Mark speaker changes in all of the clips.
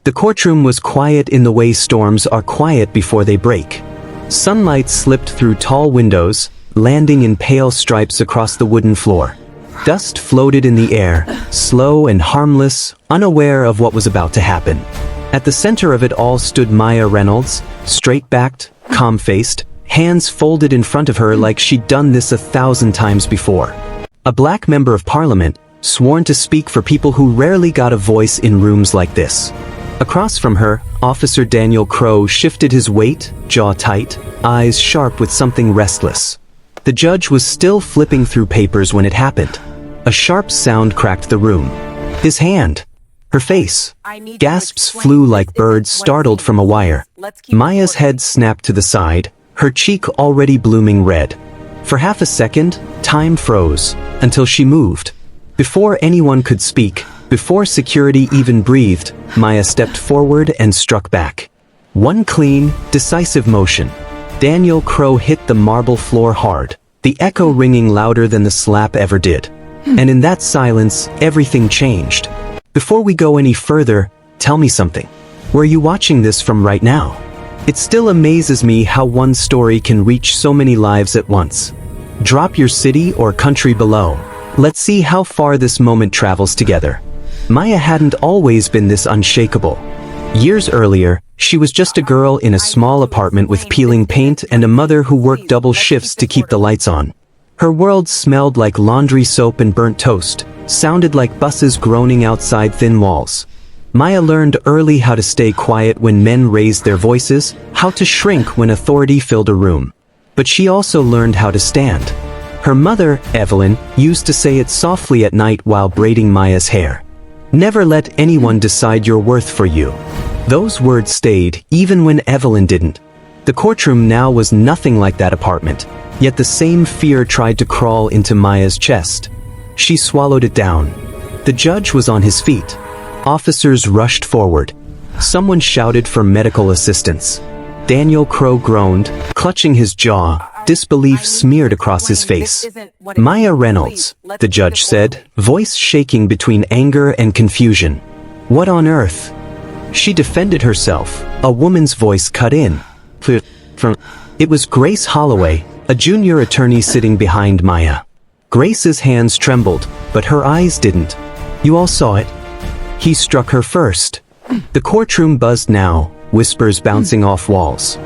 Speaker 1: The courtroom was quiet in the way storms are quiet before they break. Sunlight slipped through tall windows, landing in pale stripes across the wooden floor. Dust floated in the air, slow and harmless, unaware of what was about to happen. At the center of it all stood Maya Reynolds, straight-backed, calm-faced, hands folded in front of her like she'd done this 1,000 times before. A black member of parliament, sworn to speak for people who rarely got a voice in rooms like this. Across from her, Officer Daniel Crowe shifted his weight, jaw tight, eyes sharp with something restless. The judge was still flipping through papers when it happened. A sharp sound cracked the room. His hand. Her face. Gasps flew like birds startled from a wire. Maya's head snapped to the side, her cheek already blooming red. For half a second, time froze, until she moved. Before anyone could speak, before security even breathed, Maya stepped forward and struck back. One clean, decisive motion. Daniel Crowe hit the marble floor hard, the echo ringing louder than the slap ever did. And in that silence, everything changed. Before we go any further, tell me something. Where are you watching this from right now? It still amazes me how one story can reach so many lives at once. Drop your city or country below. Let's see how far this moment travels together. Maya hadn't always been this unshakable. Years earlier, she was just a girl in a small apartment with peeling paint and a mother who worked double shifts to keep the lights on. Her world smelled like laundry soap and burnt toast, sounded like buses groaning outside thin walls. Maya learned early how to stay quiet when men raised their voices, how to shrink when authority filled a room. But she also learned how to stand. Her mother, Evelyn, used to say it softly at night while braiding Maya's hair. Never let anyone decide your worth for you. Those words stayed, even when Evelyn didn't. The courtroom now was nothing like that apartment, yet the same fear tried to crawl into Maya's chest. She swallowed it down. The judge was on his feet. Officers rushed forward. Someone shouted for medical assistance. Daniel Crowe groaned, clutching his jaw, disbelief smeared across his face. Maya Reynolds, the judge said, voice shaking between anger and confusion. What on earth? She defended herself, a woman's voice cut in. It was Grace Holloway, a junior attorney sitting behind Maya. Grace's hands trembled, but her eyes didn't. You all saw it. He struck her first. The courtroom buzzed now, whispers bouncing off walls.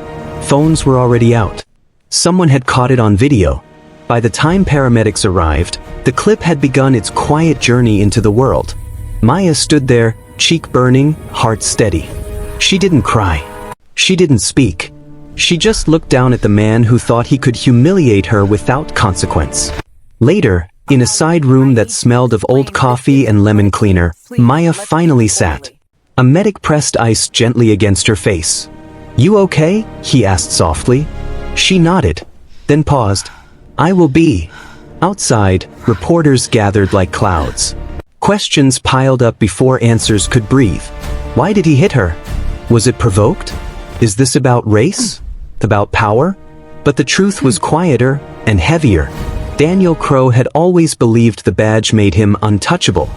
Speaker 1: Phones were already out. Someone had caught it on video. By the time paramedics arrived, the clip had begun its quiet journey into the world. Maya stood there, cheek burning, heart steady. She didn't cry. She didn't speak. She just looked down at the man who thought he could humiliate her without consequence. Later, in a side room that smelled of old coffee and lemon cleaner, Maya finally sat. A medic pressed ice gently against her face. You okay? He asked softly. She nodded, then paused. I will be. Outside, reporters gathered like clouds. Questions piled up before answers could breathe. Why did he hit her? Was it provoked? Is this about race? About power? But the truth was quieter and heavier. Daniel Crowe had always believed the badge made him untouchable.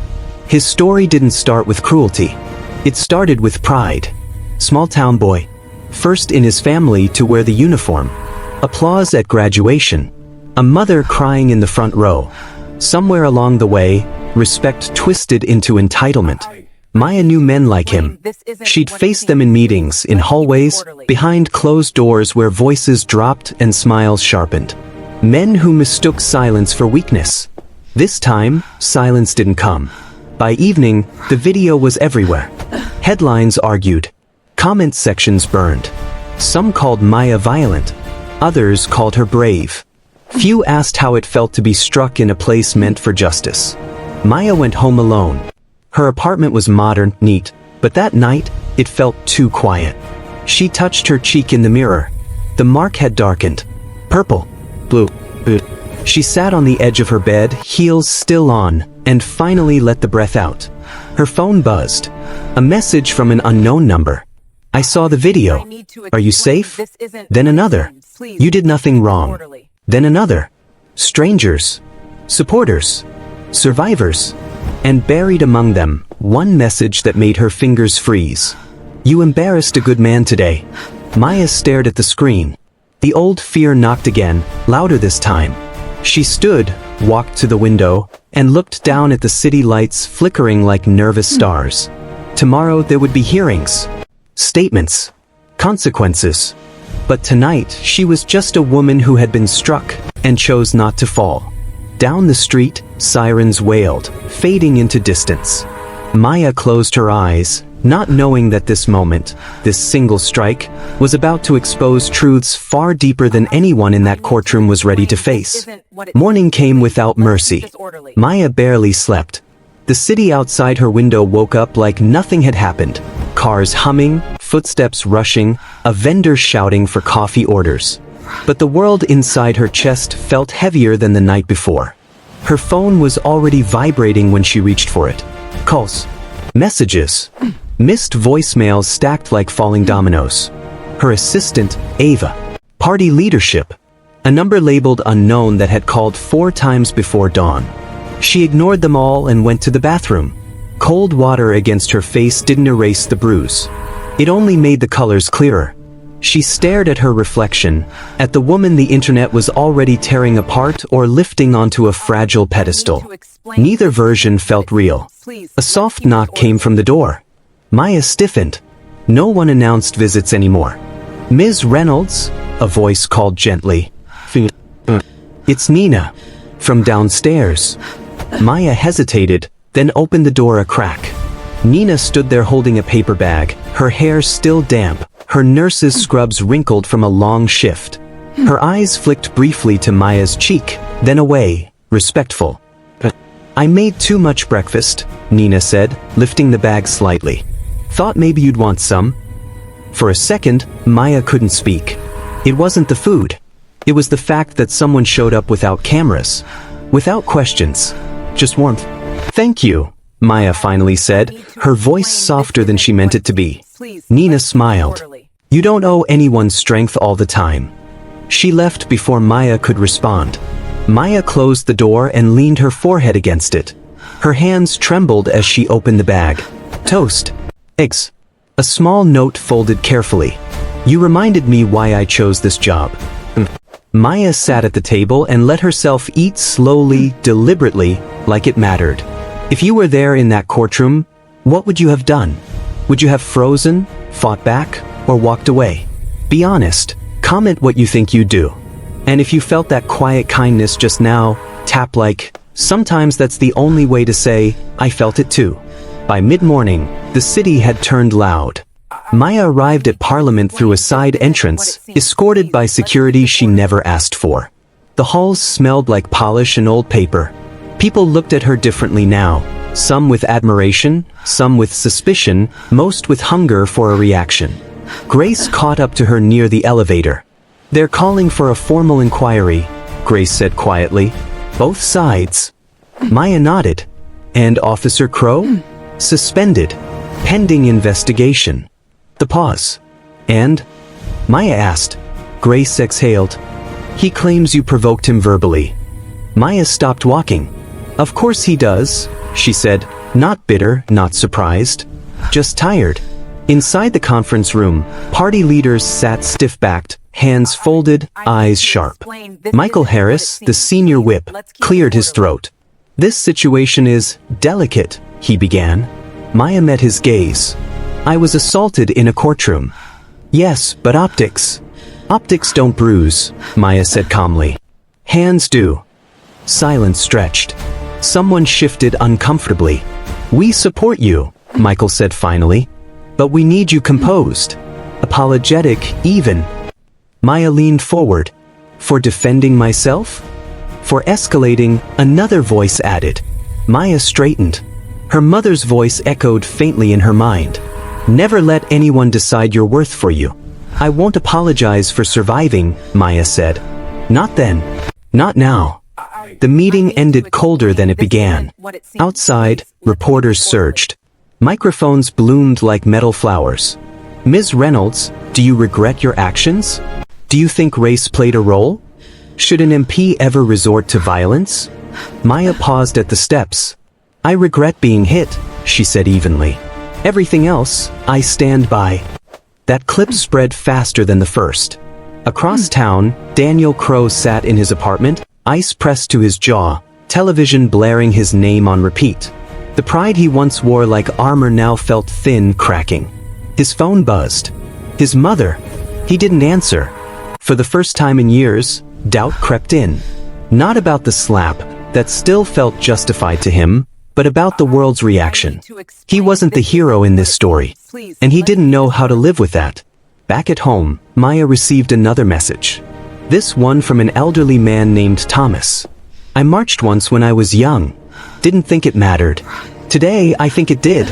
Speaker 1: His story didn't start with cruelty. It started with pride. Small-town boy. First in his family to wear the uniform. Applause at graduation. A mother crying in the front row. Somewhere along the way, respect twisted into entitlement. Maya knew men like him. She'd faced them in meetings, in hallways, behind closed doors where voices dropped and smiles sharpened. Men who mistook silence for weakness. This time, silence didn't come. By evening, the video was everywhere. Headlines argued. Comment sections burned. Some called Maya violent. Others called her brave. Few asked how it felt to be struck in a place meant for justice. Maya went home alone. Her apartment was modern, neat, but that night, it felt too quiet. She touched her cheek in the mirror. The mark had darkened. Purple. Blue. She sat on the edge of her bed, heels still on, and finally let the breath out. Her phone buzzed. A message from an unknown number. I saw the video. Are you safe? Then another. You did nothing wrong. Then another. Strangers. Supporters. Survivors. And buried among them, one message that made her fingers freeze. You embarrassed a good man today. Maya stared at the screen. The old fear knocked again, louder this time. She stood, walked to the window, and looked down at the city lights flickering like nervous stars. Tomorrow there would be hearings, statements, consequences. But tonight she was just a woman who had been struck and chose not to fall. Down the street, sirens wailed, fading into distance. Maya closed her eyes, not knowing that this moment, this single strike, was about to expose truths far deeper than anyone in that courtroom was ready to face. Morning came without mercy. Maya barely slept. The city outside her window woke up like nothing had happened. Cars humming, footsteps rushing, a vendor shouting for coffee orders. But the world inside her chest felt heavier than the night before. Her phone was already vibrating when she reached for it. Calls. Messages. Missed voicemails stacked like falling dominoes. Her assistant, Ava. Party leadership. A number labeled unknown that had called 4 times before dawn. She ignored them all and went to the bathroom. Cold water against her face didn't erase the bruise. It only made the colors clearer. She stared at her reflection, at the woman the internet was already tearing apart or lifting onto a fragile pedestal. Neither version felt real. A soft knock came from the door. Maya stiffened. No one announced visits anymore. Ms. Reynolds, a voice called gently. It's Nina. From downstairs. Maya hesitated, then opened the door a crack. Nina stood there holding a paper bag, her hair still damp, her nurse's scrubs wrinkled from a long shift. Her eyes flicked briefly to Maya's cheek, then away, respectful. I made too much breakfast, Nina said, lifting the bag slightly. Thought maybe you'd want some. For a second, Maya couldn't speak. It wasn't the food. It was the fact that someone showed up without cameras. Without questions. Just warmth. Thank you, Maya finally said, her voice softer than she meant it to be. Nina smiled. You don't owe anyone strength all the time. She left before Maya could respond. Maya closed the door and leaned her forehead against it. Her hands trembled as she opened the bag. Toast. Eggs. A small note folded carefully. You reminded me why I chose this job. Maya sat at the table and let herself eat slowly, deliberately, like it mattered. If you were there in that courtroom, what would you have done? Would you have frozen, fought back, or walked away? Be honest. Comment what you think you'd do. And if you felt that quiet kindness just now, tap like. Sometimes that's the only way to say, I felt it too. By mid-morning, the city had turned loud. Maya arrived at Parliament through a side entrance, escorted by security she never asked for. The halls smelled like polish and old paper. People looked at her differently now, some with admiration, some with suspicion, most with hunger for a reaction. Grace caught up to her near the elevator. They're calling for a formal inquiry, Grace said quietly. Both sides. Maya nodded. And Officer Crow? Suspended. Pending investigation. The pause. And? Maya asked. Grace exhaled. He claims you provoked him verbally. Maya stopped walking. Of course he does, she said, not bitter, not surprised. Just tired. Inside the conference room, party leaders sat stiff-backed, hands folded, eyes sharp. Michael Harris, the senior whip, cleared his throat. This situation is delicate, he began. Maya met his gaze. I was assaulted in a courtroom. Yes, but optics. Optics don't bruise, Maya said calmly. Hands do. Silence stretched. Someone shifted uncomfortably. We support you, Michael said finally. But we need you composed. Apologetic, even. Maya leaned forward. For defending myself? For escalating, another voice added. Maya straightened. Her mother's voice echoed faintly in her mind. Never let anyone decide your worth for you. I won't apologize for surviving, Maya said. Not then. Not now. The meeting ended colder than it began. Outside, reporters surged. Microphones bloomed like metal flowers. Ms. Reynolds, do you regret your actions? Do you think race played a role? Should an MP ever resort to violence? Maya paused at the steps. I regret being hit, she said evenly. Everything else, I stand by." That clip spread faster than the first. Across town, Daniel Crowe sat in his apartment, ice pressed to his jaw, television blaring his name on repeat. The pride he once wore like armor now felt thin, cracking. His phone buzzed. His mother. He didn't answer. For the first time in years, doubt crept in. Not about the slap, that still felt justified to him, but about the world's reaction. He wasn't the hero in this story, and he didn't know how to live with that. Back at home, Maya received another message. This one from an elderly man named Thomas. "I marched once when I was young. Didn't think it mattered. Today, I think it did.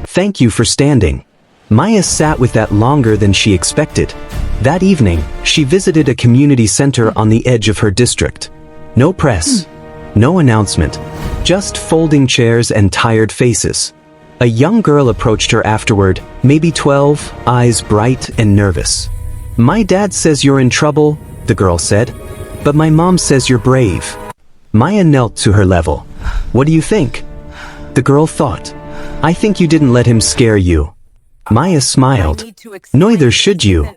Speaker 1: Thank you for standing." Maya sat with that longer than she expected. That evening, she visited a community center on the edge of her district. No press. No announcement. Just folding chairs and tired faces. A young girl approached her afterward, maybe 12, eyes bright and nervous. "My dad says you're in trouble," the girl said. "But my mom says you're brave." Maya knelt to her level. "What do you think?" The girl thought. "I think you didn't let him scare you." Maya smiled. "Neither should you."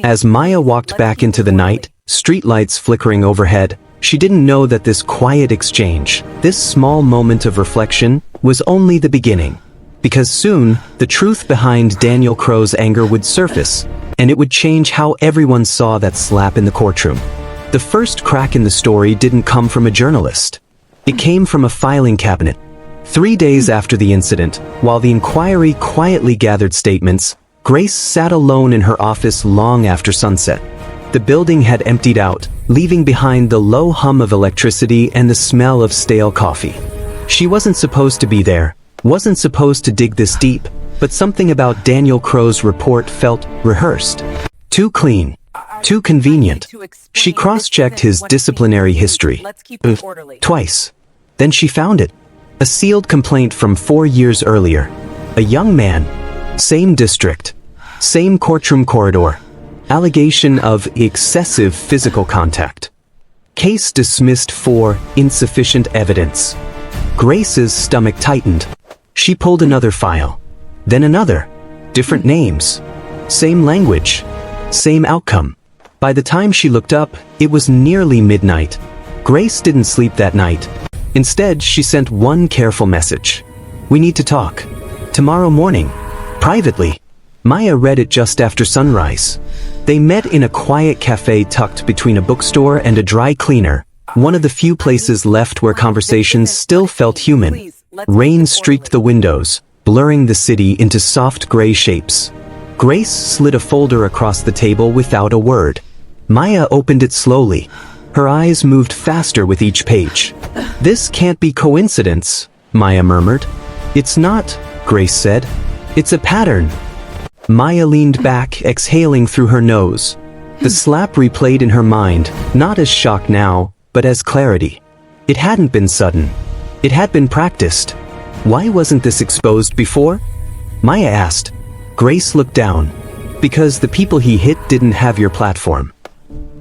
Speaker 1: As Maya walked back into the night, streetlights flickering overhead, she didn't know that this quiet exchange, this small moment of reflection, was only the beginning. Because soon, the truth behind Daniel Crowe's anger would surface, and it would change how everyone saw that slap in the courtroom. The first crack in the story didn't come from a journalist. It came from a filing cabinet. 3 days after the incident, while the inquiry quietly gathered statements, Grace sat alone in her office long after sunset. The building had emptied out, leaving behind the low hum of electricity and the smell of stale coffee. She wasn't supposed to be there, wasn't supposed to dig this deep, but something about Daniel Crowe's report felt rehearsed. Too clean. Too convenient. She cross-checked his disciplinary history. Twice. Then she found it. A sealed complaint from 4 years earlier. A young man. Same district. Same courtroom corridor. Allegation of excessive physical contact. Case dismissed for insufficient evidence. Grace's stomach tightened. She pulled another file. Then another. Different names. Same language. Same outcome. By the time she looked up, it was nearly midnight. Grace didn't sleep that night. Instead, she sent one careful message. "We need to talk. Tomorrow morning. Privately." Maya read it just after sunrise. They met in a quiet cafe tucked between a bookstore and a dry cleaner, one of the few places left where conversations still felt human. Rain streaked the windows, blurring the city into soft gray shapes. Grace slid a folder across the table without a word. Maya opened it slowly. Her eyes moved faster with each page. "This can't be coincidence," Maya murmured. "It's not," Grace said. "It's a pattern." Maya leaned back, exhaling through her nose. The slap replayed in her mind, not as shock now, but as clarity. It hadn't been sudden. It had been practiced. Why wasn't this exposed before? Maya asked. Grace looked down. Because the people he hit didn't have your platform.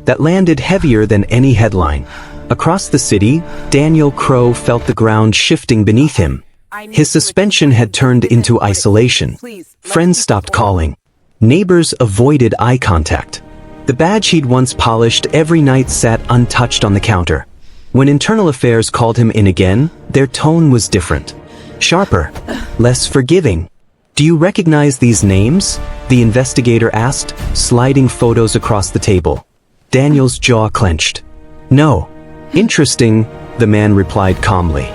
Speaker 1: That landed heavier than any headline. Across the city, Daniel Crowe felt the ground shifting beneath him. His suspension had turned into isolation. Friends stopped calling. Neighbors avoided eye contact. The badge he'd once polished every night sat untouched on the counter. When Internal Affairs called him in again, their tone was different. Sharper. Less forgiving. "Do you recognize these names?" the investigator asked, sliding photos across the table. Daniel's jaw clenched. "No." "Interesting," the man replied calmly.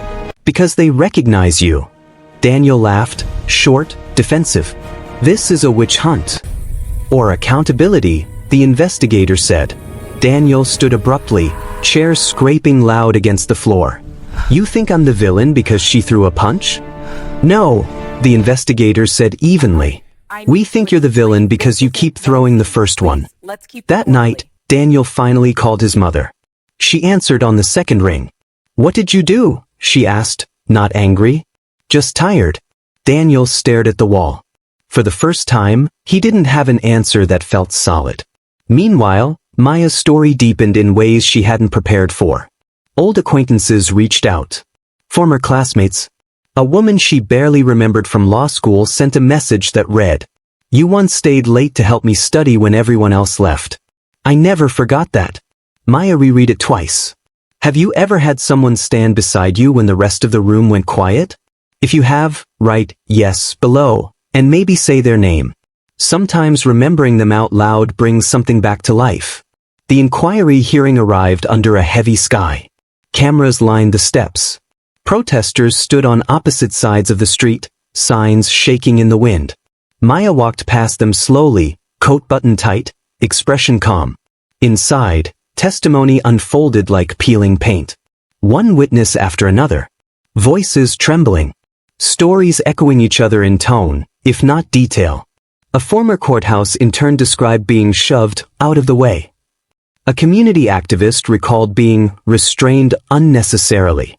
Speaker 1: "Because they recognize you." Daniel laughed, short, defensive. "This is a witch hunt." "Or accountability," the investigator said. Daniel stood abruptly, chair scraping loud against the floor. "You think I'm the villain because she threw a punch?" "No," the investigator said evenly. "We think you're the villain because you keep throwing the first one." That night, Daniel finally called his mother. She answered on the second ring. "What did you do?" she asked, not angry. "Just tired." Daniel stared at the wall. For the first time, he didn't have an answer that felt solid. Meanwhile, Maya's story deepened in ways she hadn't prepared for. Old acquaintances reached out. Former classmates. A woman she barely remembered from law school sent a message that read, "You once stayed late to help me study when everyone else left. I never forgot that." Maya reread it twice. Have you ever had someone stand beside you when the rest of the room went quiet? If you have, write "yes" below, and maybe say their name. Sometimes remembering them out loud brings something back to life. The inquiry hearing arrived under a heavy sky. Cameras lined the steps. Protesters stood on opposite sides of the street, signs shaking in the wind. Maya walked past them slowly, coat buttoned tight, expression calm. Inside, testimony unfolded like peeling paint. One witness after another. Voices trembling. Stories echoing each other in tone, if not detail. A former courthouse intern described being shoved out of the way. A community activist recalled being restrained unnecessarily.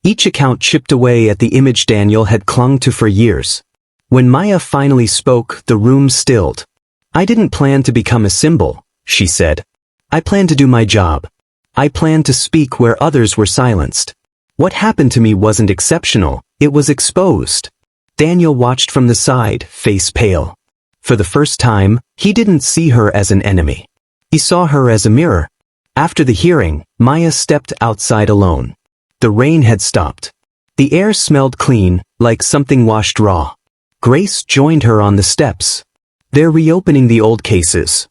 Speaker 1: Each account chipped away at the image Daniel had clung to for years. When Maya finally spoke, the room stilled. "I didn't plan to become a symbol," she said. "I planned to do my job. I planned to speak where others were silenced. What happened to me wasn't exceptional, it was exposed." Daniel watched from the side, face pale. For the first time, he didn't see her as an enemy. He saw her as a mirror. After the hearing, Maya stepped outside alone. The rain had stopped. The air smelled clean, like something washed raw. Grace joined her on the steps. "They're reopening the old cases."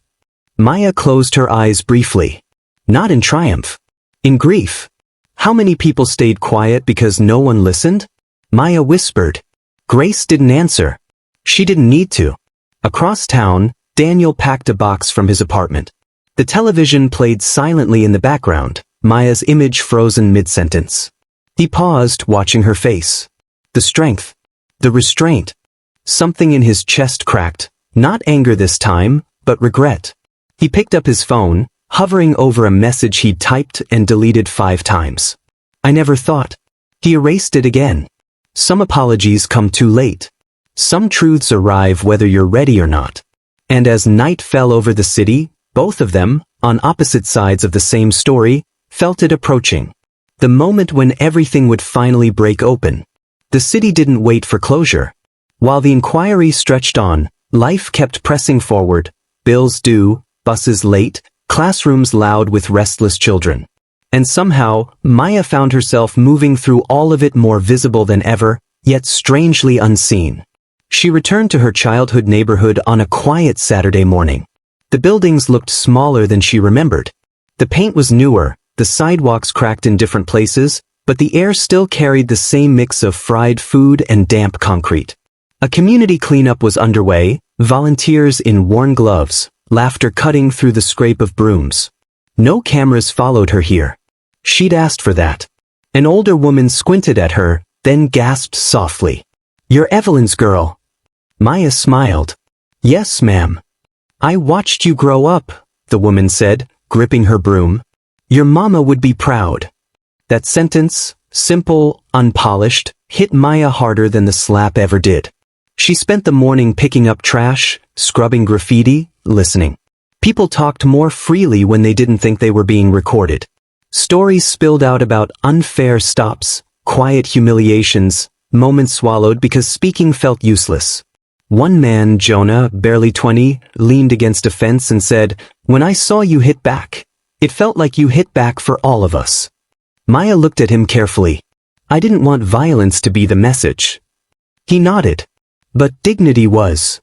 Speaker 1: Maya closed her eyes briefly. Not in triumph. In grief. How many people stayed quiet because no one listened? Maya whispered. Grace didn't answer. She didn't need to. Across town, Daniel packed a box from his apartment. The television played silently in the background, Maya's image frozen mid-sentence. He paused, watching her face. The strength. The restraint. Something in his chest cracked, not anger this time, but regret. He picked up his phone, hovering over a message he'd typed and deleted 5 times. "I never thought." He erased it again. Some apologies come too late. Some truths arrive whether you're ready or not. And as night fell over the city, both of them, on opposite sides of the same story, felt it approaching. The moment when everything would finally break open. The city didn't wait for closure. While the inquiry stretched on, life kept pressing forward, bills due, buses late, classrooms loud with restless children. And somehow, Maya found herself moving through all of it more visible than ever, yet strangely unseen. She returned to her childhood neighborhood on a quiet Saturday morning. The buildings looked smaller than she remembered. The paint was newer, the sidewalks cracked in different places, but the air still carried the same mix of fried food and damp concrete. A community cleanup was underway, volunteers in worn gloves, laughter cutting through the scrape of brooms. No cameras followed her here. She'd asked for that. An older woman squinted at her, then gasped softly. "You're Evelyn's girl." Maya smiled. "Yes, ma'am. I watched you grow up," the woman said, gripping her broom. "Your mama would be proud." That sentence, simple, unpolished, hit Maya harder than the slap ever did. She spent the morning picking up trash, scrubbing graffiti, listening. People talked more freely when they didn't think they were being recorded. Stories spilled out about unfair stops, quiet humiliations, moments swallowed because speaking felt useless. One man, Jonah, barely 20, leaned against a fence and said, "When I saw you hit back, it felt like you hit back for all of us." Maya looked at him carefully. "I didn't want violence to be the message." He nodded. But dignity was.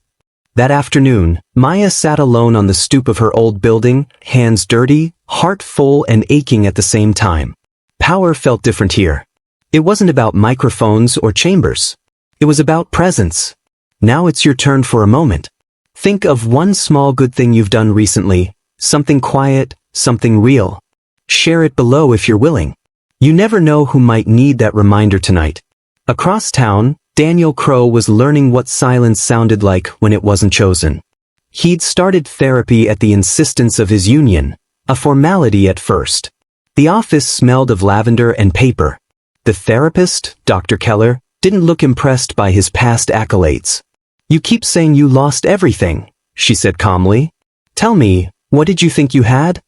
Speaker 1: That afternoon, Maya sat alone on the stoop of her old building, hands dirty, heart full and aching at the same time. Power felt different here. It wasn't about microphones or chambers. It was about presence. Now it's your turn for a moment. Think of one small good thing you've done recently, something quiet, something real. Share it below if you're willing. You never know who might need that reminder tonight. Across town, Daniel Crow was learning what silence sounded like when it wasn't chosen. He'd started therapy at the insistence of his union, a formality at first. The office smelled of lavender and paper. The therapist, Dr. Keller, didn't look impressed by his past accolades. "You keep saying you lost everything," she said calmly. "Tell me, what did you think you had?"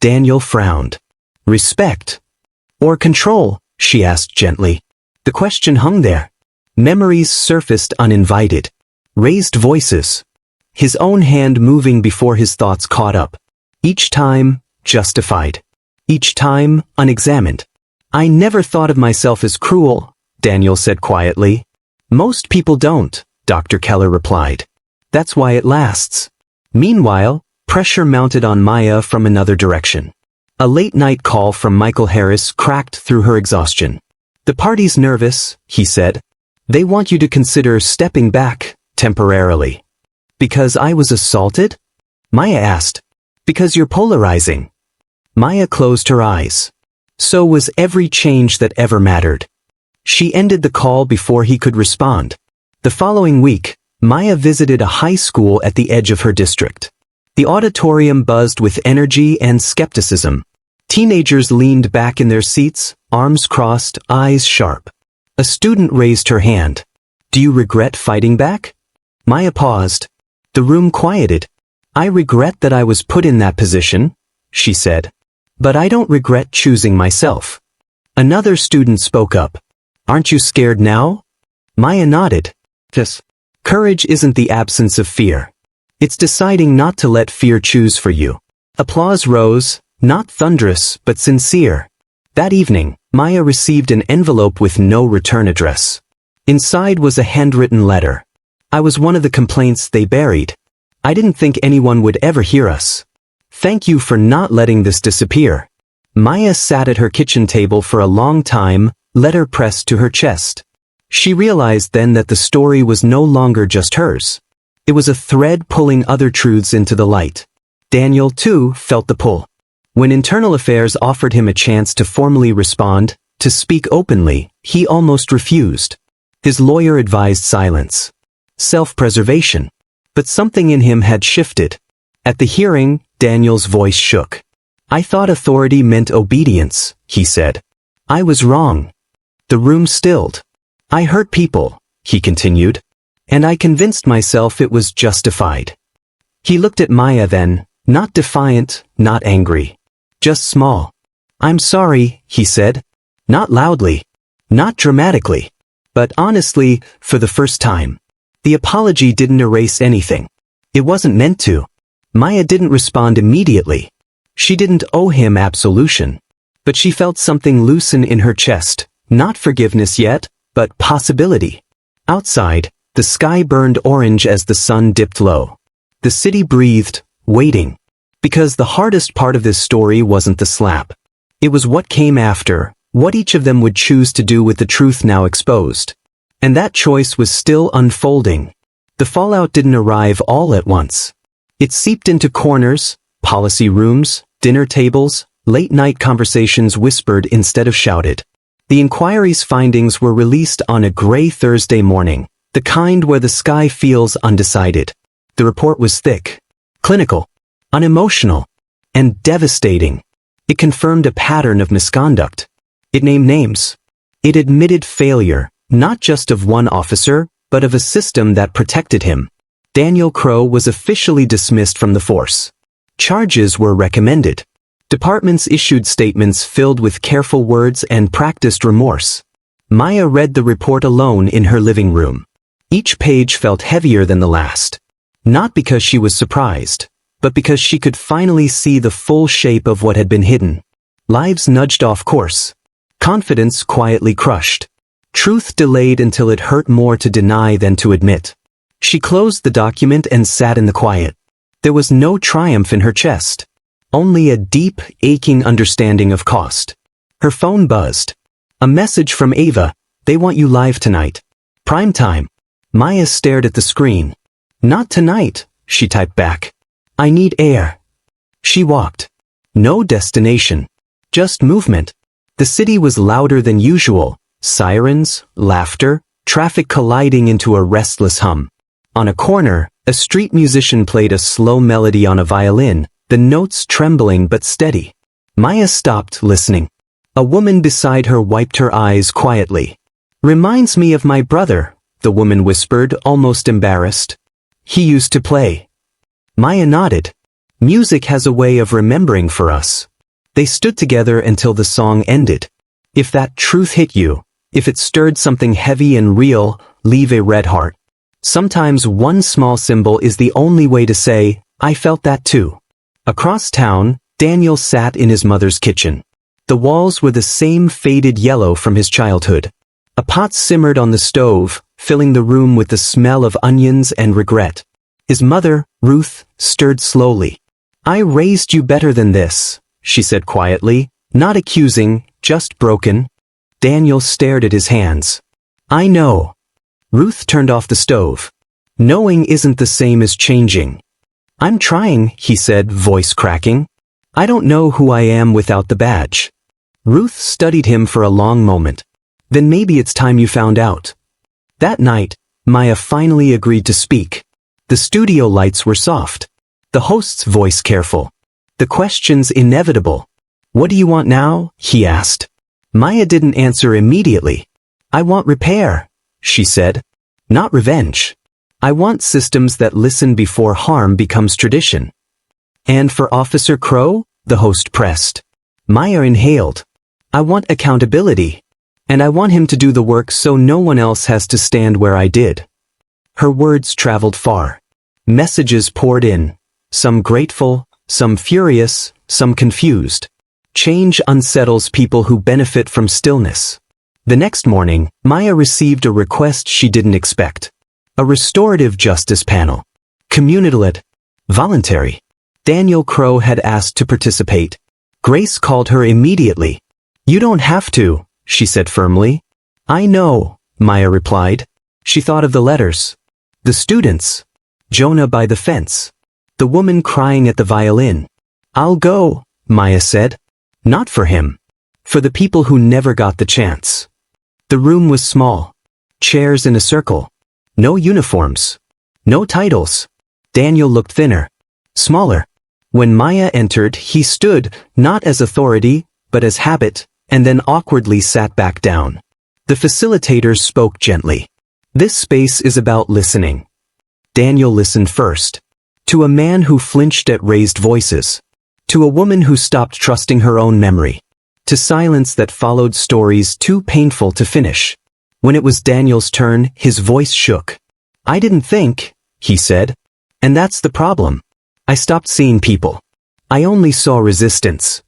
Speaker 1: Daniel frowned. "Respect. Or control?" she asked gently. The question hung there. Memories surfaced uninvited. Raised voices. His own hand moving before his thoughts caught up. Each time, justified. Each time, unexamined. I never thought of myself as cruel, Daniel said quietly. Most people don't, Dr. Keller replied. That's why it lasts. Meanwhile, pressure mounted on Maya from another direction. A late-night call from Michael Harris cracked through her exhaustion. The party's nervous, he said. They want you to consider stepping back, temporarily. Because I was assaulted? Maya asked. Because you're polarizing. Maya closed her eyes. So was every change that ever mattered. She ended the call before he could respond. The following week, Maya visited a high school at the edge of her district. The auditorium buzzed with energy and skepticism. Teenagers leaned back in their seats, arms crossed, eyes sharp. A student raised her hand. Do you regret fighting back? Maya paused. The room quieted. I regret that I was put in that position, she said. But I don't regret choosing myself. Another student spoke up. Aren't you scared now? Maya nodded. Yes. Courage isn't the absence of fear. It's deciding not to let fear choose for you. Applause rose, not thunderous, but sincere. That evening, Maya received an envelope with no return address. Inside was a handwritten letter. I was one of the complaints they buried. I didn't think anyone would ever hear us. Thank you for not letting this disappear. Maya sat at her kitchen table for a long time, letter pressed to her chest. She realized then that the story was no longer just hers. It was a thread pulling other truths into the light. Daniel, too, felt the pull. When Internal Affairs offered him a chance to formally respond, to speak openly, he almost refused. His lawyer advised silence. Self-preservation. But something in him had shifted. At the hearing, Daniel's voice shook. I thought authority meant obedience, he said. I was wrong. The room stilled. I hurt people, he continued. And I convinced myself it was justified. He looked at Maya then, not defiant, not angry. Just small. I'm sorry, he said. Not loudly. Not dramatically. But honestly, for the first time. The apology didn't erase anything. It wasn't meant to. Maya didn't respond immediately. She didn't owe him absolution. But she felt something loosen in her chest, not forgiveness yet, but possibility. Outside, the sky burned orange as the sun dipped low. The city breathed, waiting. Because the hardest part of this story wasn't the slap. It was what came after, what each of them would choose to do with the truth now exposed. And that choice was still unfolding. The fallout didn't arrive all at once. It seeped into corners, policy rooms, dinner tables, late-night conversations whispered instead of shouted. The inquiry's findings were released on a gray Thursday morning, the kind where the sky feels undecided. The report was thick, clinical, unemotional, and devastating. It confirmed a pattern of misconduct. It named names. It admitted failure, not just of one officer, but of a system that protected him. Daniel Crow was officially dismissed from the force. Charges were recommended. Departments issued statements filled with careful words and practiced remorse. Maya read the report alone in her living room. Each page felt heavier than the last. Not because she was surprised, but because she could finally see the full shape of what had been hidden. Lives nudged off course. Confidence quietly crushed. Truth delayed until it hurt more to deny than to admit. She closed the document and sat in the quiet. There was no triumph in her chest. Only a deep, aching understanding of cost. Her phone buzzed. A message from Ava. They want you live tonight. Prime time. Maya stared at the screen. Not tonight, she typed back. I need air. She walked. No destination. Just movement. The city was louder than usual. Sirens, laughter, traffic colliding into a restless hum. On a corner, a street musician played a slow melody on a violin, the notes trembling but steady. Maya stopped, listening. A woman beside her wiped her eyes quietly. Reminds me of my brother, the woman whispered, almost embarrassed. He used to play. Maya nodded. Music has a way of remembering for us. They stood together until the song ended. If that truth hit you, If it stirred something heavy and real, leave a red heart. Sometimes one small symbol is the only way to say, I felt that too. Across town, Daniel sat in his mother's kitchen. The walls were the same faded yellow from his childhood. A pot simmered on the stove, filling the room with the smell of onions and regret. His mother, Ruth, stirred slowly. I raised you better than this, she said quietly, not accusing, just broken. Daniel stared at his hands. I know. Ruth turned off the stove. Knowing isn't the same as changing. I'm trying, he said, voice cracking. I don't know who I am without the badge. Ruth studied him for a long moment. Then maybe it's time you found out. That night, Maya finally agreed to speak. The studio lights were soft. The host's voice careful. The questions inevitable. What do you want now? He asked. Maya didn't answer immediately. I want repair, she said. Not revenge. I want systems that listen before harm becomes tradition. And for Officer Crow? The host pressed. Maya inhaled. I want accountability. And I want him to do the work so no one else has to stand where I did. Her words traveled far. Messages poured in. Some grateful, some furious, some confused. Change unsettles people who benefit from stillness. The next morning, Maya received a request she didn't expect. A restorative justice panel. Communal-led. Voluntary. Daniel Crow had asked to participate. Grace called her immediately. You don't have to, she said firmly. I know, Maya replied. She thought of the letters. The students. Jonah by the fence. The woman crying at the violin. I'll go, Maya said. Not for him. For the people who never got the chance. The room was small. Chairs in a circle. No uniforms. No titles. Daniel looked thinner. Smaller. When Maya entered, he stood, not as authority, but as habit, and then awkwardly sat back down. The facilitators spoke gently. This space is about listening. Daniel listened first. To a man who flinched at raised voices. To a woman who stopped trusting her own memory. To silence that followed stories too painful to finish. When it was Daniel's turn, his voice shook. I didn't think, he said. And that's the problem. I stopped seeing people. I only saw resistance.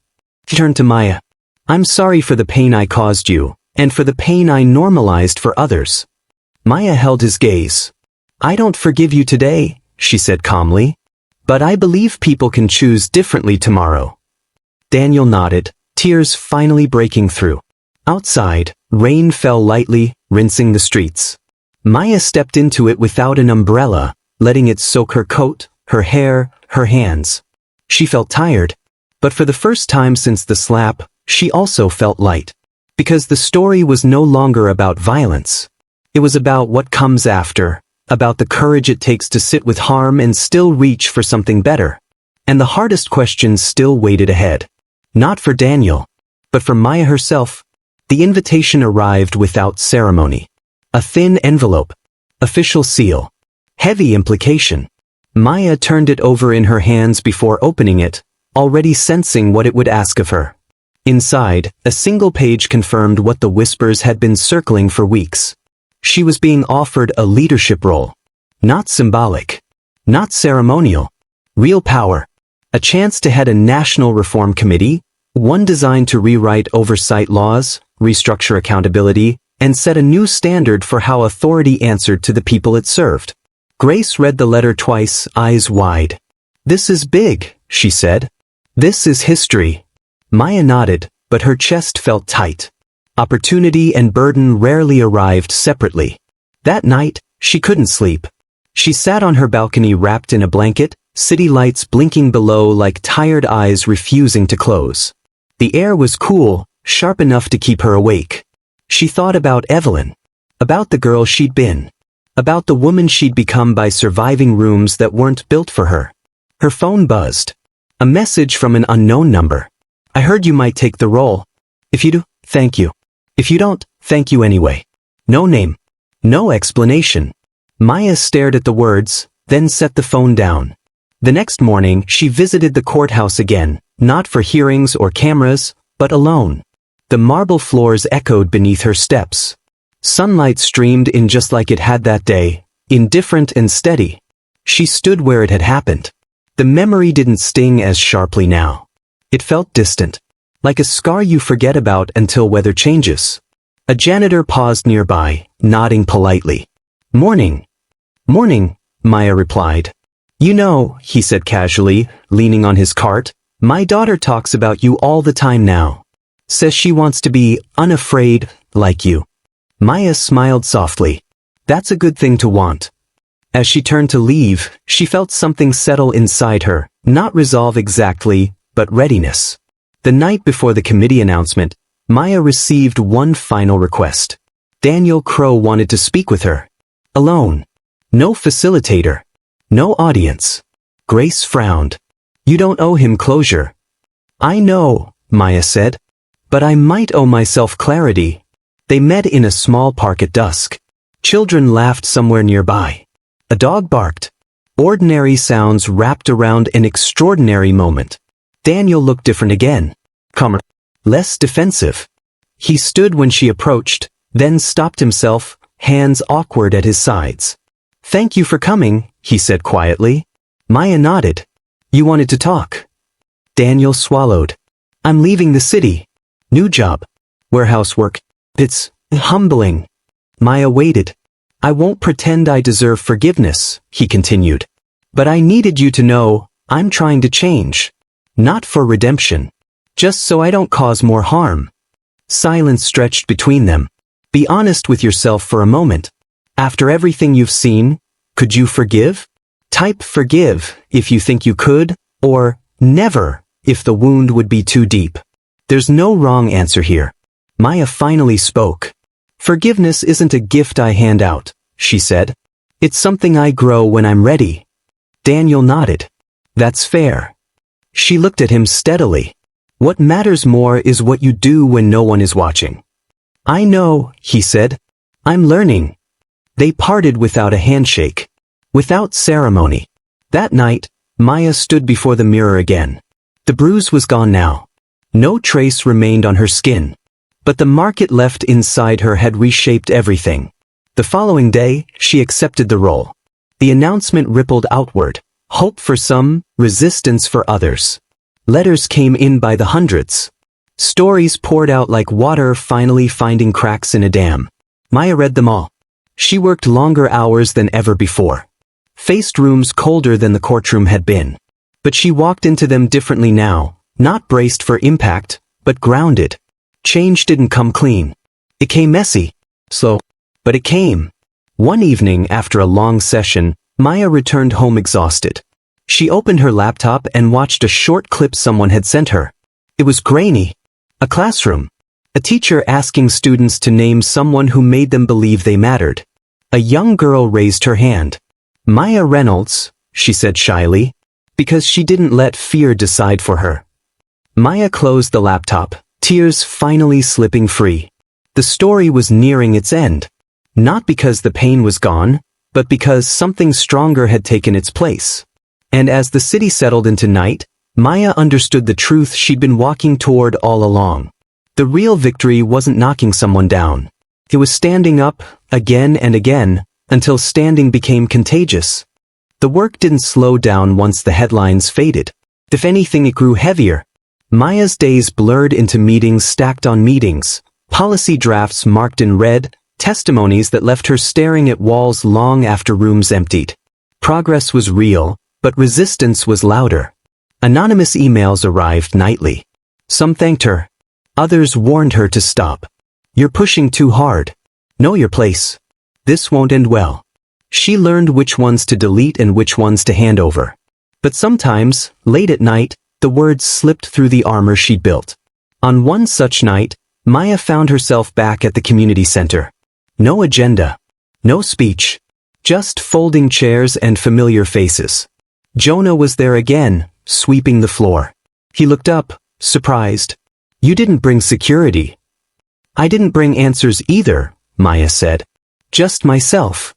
Speaker 1: He turned to Maya. I'm sorry for the pain I caused you, and for the pain I normalized for others. Maya held his gaze. I don't forgive you today, she said calmly. But I believe people can choose differently tomorrow. Daniel nodded, tears finally breaking through. Outside, rain fell lightly, rinsing the streets. Maya stepped into it without an umbrella, letting it soak her coat, her hair, her hands. She felt tired, but for the first time since the slap, she also felt light. Because the story was no longer about violence. It was about what comes after, about the courage it takes to sit with harm and still reach for something better. And the hardest questions still waited ahead. Not for Daniel, but for Maya herself. The invitation arrived without ceremony. A thin envelope. Official seal. Heavy implication. Maya turned it over in her hands before opening it, already sensing what it would ask of her. Inside, a single page confirmed what the whispers had been circling for weeks. She was being offered a leadership role. Not symbolic. Not ceremonial. Real power. A chance to head a national reform committee, one designed to rewrite oversight laws, restructure accountability, and set a new standard for how authority answered to the people it served. Grace read the letter twice, eyes wide. This is big, she said. This is history. Maya nodded, but her chest felt tight. Opportunity and burden rarely arrived separately. That night, she couldn't sleep. She sat on her balcony wrapped in a blanket, city lights blinking below like tired eyes refusing to close. The air was cool, sharp enough to keep her awake. She thought about Evelyn. About the girl she'd been. About the woman she'd become by surviving rooms that weren't built for her. Her phone buzzed. A message from an unknown number. I heard you might take the role. If you do, thank you. If you don't, thank you anyway. No name. No explanation. Maya stared at the words, then set the phone down. The next morning, she visited the courthouse again, not for hearings or cameras, but alone. The marble floors echoed beneath her steps. Sunlight streamed in just like it had that day, indifferent and steady. She stood where it had happened. The memory didn't sting as sharply now. It felt distant, like a scar you forget about until weather changes. A janitor paused nearby, nodding politely. "Morning." "Morning," Maya replied. "You know," he said casually, leaning on his cart, "my daughter talks about you all the time now. Says she wants to be unafraid, like you." Maya smiled softly. That's a good thing to want. As she turned to leave, she felt something settle inside her, not resolve exactly, but readiness. The night before the committee announcement, Maya received one final request. Daniel Crow wanted to speak with her. Alone. No facilitator. No audience. Grace frowned. "You don't owe him closure." "I know," Maya said. "But I might owe myself clarity." They met in a small park at dusk. Children laughed somewhere nearby. A dog barked. Ordinary sounds wrapped around an extraordinary moment. Daniel looked different again. Calmer. Less defensive. He stood when she approached, then stopped himself, hands awkward at his sides. "Thank you for coming," he said quietly. Maya nodded. "You wanted to talk?" Daniel swallowed. "I'm leaving the city. New job. Warehouse work. It's humbling." Maya waited. "I won't pretend I deserve forgiveness," he continued. "But I needed you to know, I'm trying to change. Not for redemption. Just so I don't cause more harm." Silence stretched between them. "Be honest with yourself for a moment. After everything you've seen, could you forgive? Type forgive if you think you could, or never if the wound would be too deep. There's no wrong answer here." Maya finally spoke. "Forgiveness isn't a gift I hand out," she said. "It's something I grow when I'm ready." Daniel nodded. "That's fair." She looked at him steadily. "What matters more is what you do when no one is watching." "I know," he said. "I'm learning." They parted without a handshake. Without ceremony. That night, Maya stood before the mirror again. The bruise was gone now. No trace remained on her skin. But the mark it left inside her had reshaped everything. The following day, she accepted the role. The announcement rippled outward. Hope for some, resistance for others. Letters came in by the hundreds. Stories poured out like water finally finding cracks in a dam. Maya read them all. She worked longer hours than ever before. Faced rooms colder than the courtroom had been. But she walked into them differently now, not braced for impact, but grounded. Change didn't come clean. It came messy. Slow. But it came. One evening after a long session, Maya returned home exhausted. She opened her laptop and watched a short clip someone had sent her. It was grainy. A classroom. A teacher asking students to name someone who made them believe they mattered. A young girl raised her hand. "Maya Reynolds," she said shyly, because she didn't let fear decide for her. Maya closed the laptop, tears finally slipping free. The story was nearing its end. Not because the pain was gone, but because something stronger had taken its place. And as the city settled into night, Maya understood the truth she'd been walking toward all along. The real victory wasn't knocking someone down. It was standing up, again and again, until standing became contagious. The work didn't slow down once the headlines faded. If anything, it grew heavier. Maya's days blurred into meetings stacked on meetings, policy drafts marked in red, testimonies that left her staring at walls long after rooms emptied. Progress was real, but resistance was louder. Anonymous emails arrived nightly. Some thanked her. Others warned her to stop. "You're pushing too hard. Know your place. This won't end well." She learned which ones to delete and which ones to hand over. But sometimes, late at night, the words slipped through the armor she'd built. On one such night, Maya found herself back at the community center. No agenda. No speech. Just folding chairs and familiar faces. Jonah was there again, sweeping the floor. He looked up, surprised. "You didn't bring security." "I didn't bring answers either," Maya said. "Just myself."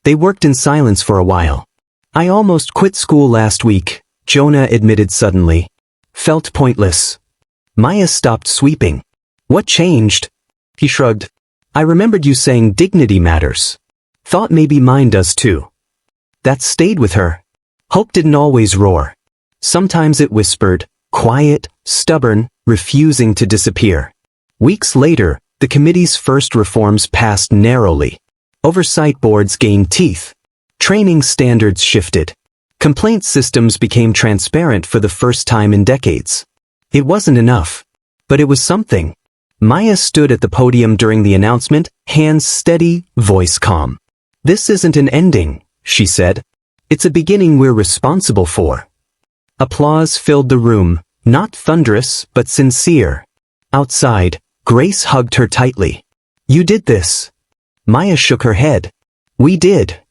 Speaker 1: They worked in silence for a while. "I almost quit school last week," Jonah admitted suddenly. "Felt pointless." Maya stopped sweeping. "What changed?" He shrugged. I remembered you saying dignity matters. Thought maybe mine does too. That stayed with her. Hope didn't always roar. Sometimes it whispered, quiet, stubborn, refusing to disappear. Weeks later, the committee's first reforms passed narrowly. Oversight boards gained teeth. Training standards shifted. Complaint systems became transparent for the first time in decades. It wasn't enough, but it was something. Maya stood at the podium during the announcement, hands steady, voice calm. This isn't an ending, she said. It's a beginning we're responsible for. Applause filled the room, not thunderous, but sincere. Outside, Grace hugged her tightly. You did this. Maya shook her head. We did.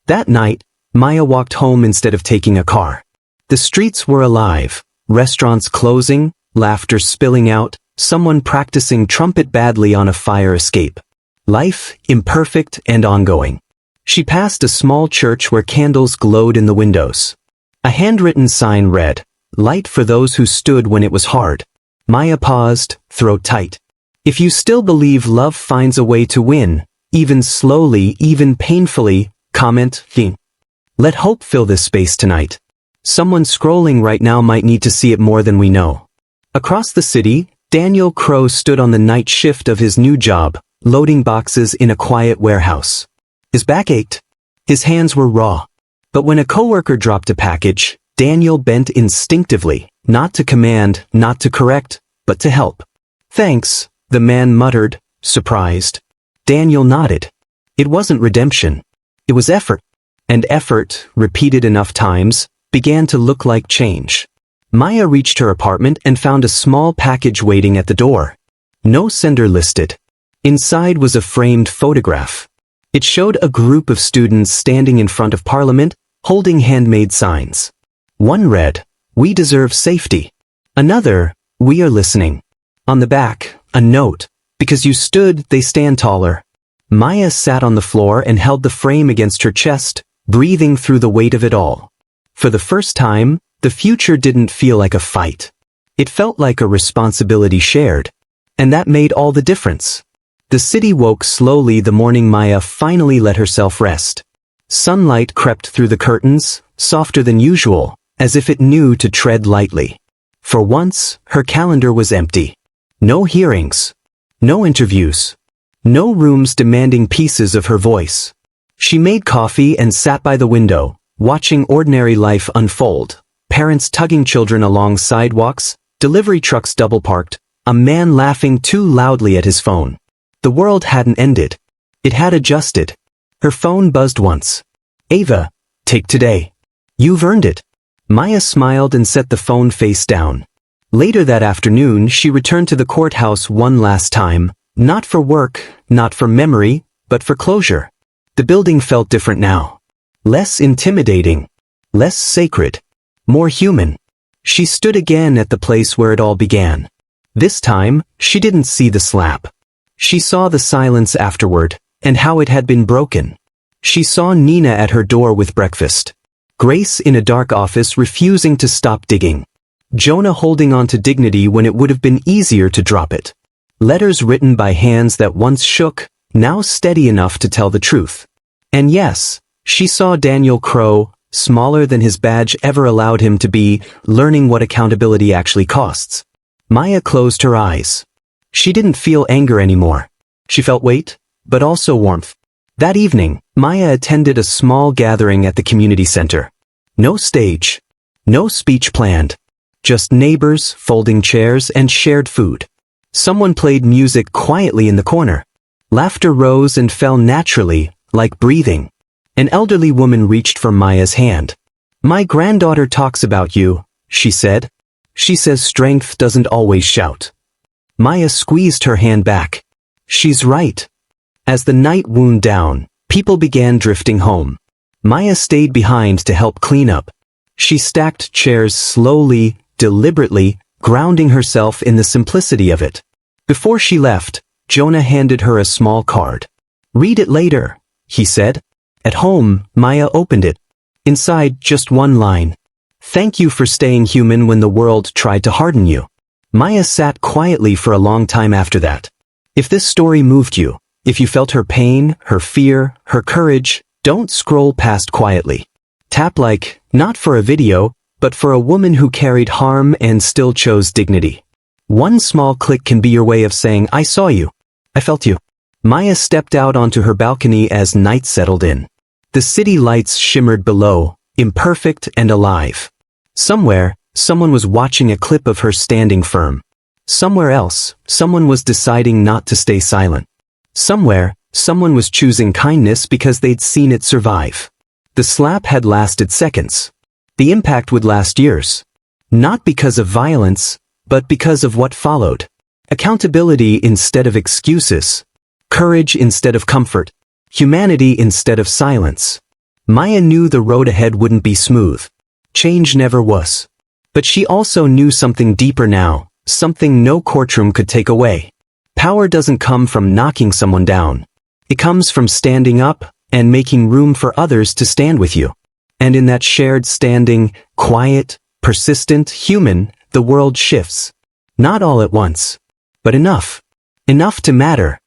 Speaker 1: That night, Maya walked home instead of taking a car. The streets were alive, restaurants closing, laughter spilling out, someone practicing trumpet badly on a fire escape. Life, imperfect and ongoing. She passed a small church where candles glowed in the windows. A handwritten sign read, "Light for those who stood when it was hard." Maya paused, throat tight. If you still believe love finds a way to win, even slowly, even painfully, comment, "Thing." Let hope fill this space tonight. Someone scrolling right now might need to see it more than we know. Across the city, Daniel Crow stood on the night shift of his new job, loading boxes in a quiet warehouse. His back ached. His hands were raw. But when a coworker dropped a package, Daniel bent instinctively, not to command, not to correct, but to help. Thanks, the man muttered, surprised. Daniel nodded. It wasn't redemption. It was effort. And effort, repeated enough times, began to look like change. Maya reached her apartment and found a small package waiting at the door. No sender listed. Inside was a framed photograph. It showed a group of students standing in front of Parliament, holding handmade signs. One read, "We deserve safety." Another, "We are listening." On the back, a note, "Because you stood, they stand taller." Maya sat on the floor and held the frame against her chest, breathing through the weight of it all. For the first time, the future didn't feel like a fight. It felt like a responsibility shared. And that made all the difference. The city woke slowly the morning Maya finally let herself rest. Sunlight crept through the curtains, softer than usual, as if it knew to tread lightly. For once, her calendar was empty. No hearings. No interviews. No rooms demanding pieces of her voice. She made coffee and sat by the window, watching ordinary life unfold. Parents tugging children along sidewalks, delivery trucks double-parked, a man laughing too loudly at his phone. The world hadn't ended. It had adjusted. Her phone buzzed once. "Ava, take today. You've earned it." Maya smiled and set the phone face down. Later that afternoon, she returned to the courthouse one last time, not for work, not for memory, but for closure. The building felt different now. Less intimidating. Less sacred. More human. She stood again at the place where it all began. This time, she didn't see the slap. She saw the silence afterward, and how it had been broken. She saw Nina at her door with breakfast. Grace in a dark office refusing to stop digging. Jonah holding on to dignity when it would have been easier to drop it. Letters written by hands that once shook, now steady enough to tell the truth. And yes, she saw Daniel Crow, smaller than his badge ever allowed him to be, learning what accountability actually costs. Maya closed her eyes. She didn't feel anger anymore. She felt weight, but also warmth. That evening, Maya attended a small gathering at the community center. No stage. No speech planned. Just neighbors, folding chairs, and shared food. Someone played music quietly in the corner. Laughter rose and fell naturally, like breathing. An elderly woman reached for Maya's hand. "My granddaughter talks about you," she said. "She says strength doesn't always shout." Maya squeezed her hand back. She's right. As the night wound down, people began drifting home. Maya stayed behind to help clean up. She stacked chairs slowly, deliberately, grounding herself in the simplicity of it. Before she left, Jonah handed her a small card. "Read it later," he said. At home, Maya opened it. Inside, just one line. "Thank you for staying human when the world tried to harden you." Maya sat quietly for a long time after that. If this story moved you, If you felt her pain, her fear, her courage, don't scroll past quietly. Tap like, not for a video, but for a woman who carried harm and still chose dignity. One small click can be your way of saying, I saw you. I felt you. Maya stepped out onto her balcony as night settled in. The city lights shimmered below, imperfect and alive. Somewhere, someone was watching a clip of her standing firm. Somewhere else, someone was deciding not to stay silent. Somewhere, someone was choosing kindness because they'd seen it survive. The slap had lasted seconds. The impact would last years. Not because of violence, but because of what followed. Accountability instead of excuses. Courage instead of comfort. Humanity instead of silence. Maya knew the road ahead wouldn't be smooth. Change never was. But she also knew something deeper now, something no courtroom could take away. Power doesn't come from knocking someone down. It comes from standing up and making room for others to stand with you. And in that shared standing, quiet, persistent, human, the world shifts. Not all at once, but enough. Enough to matter.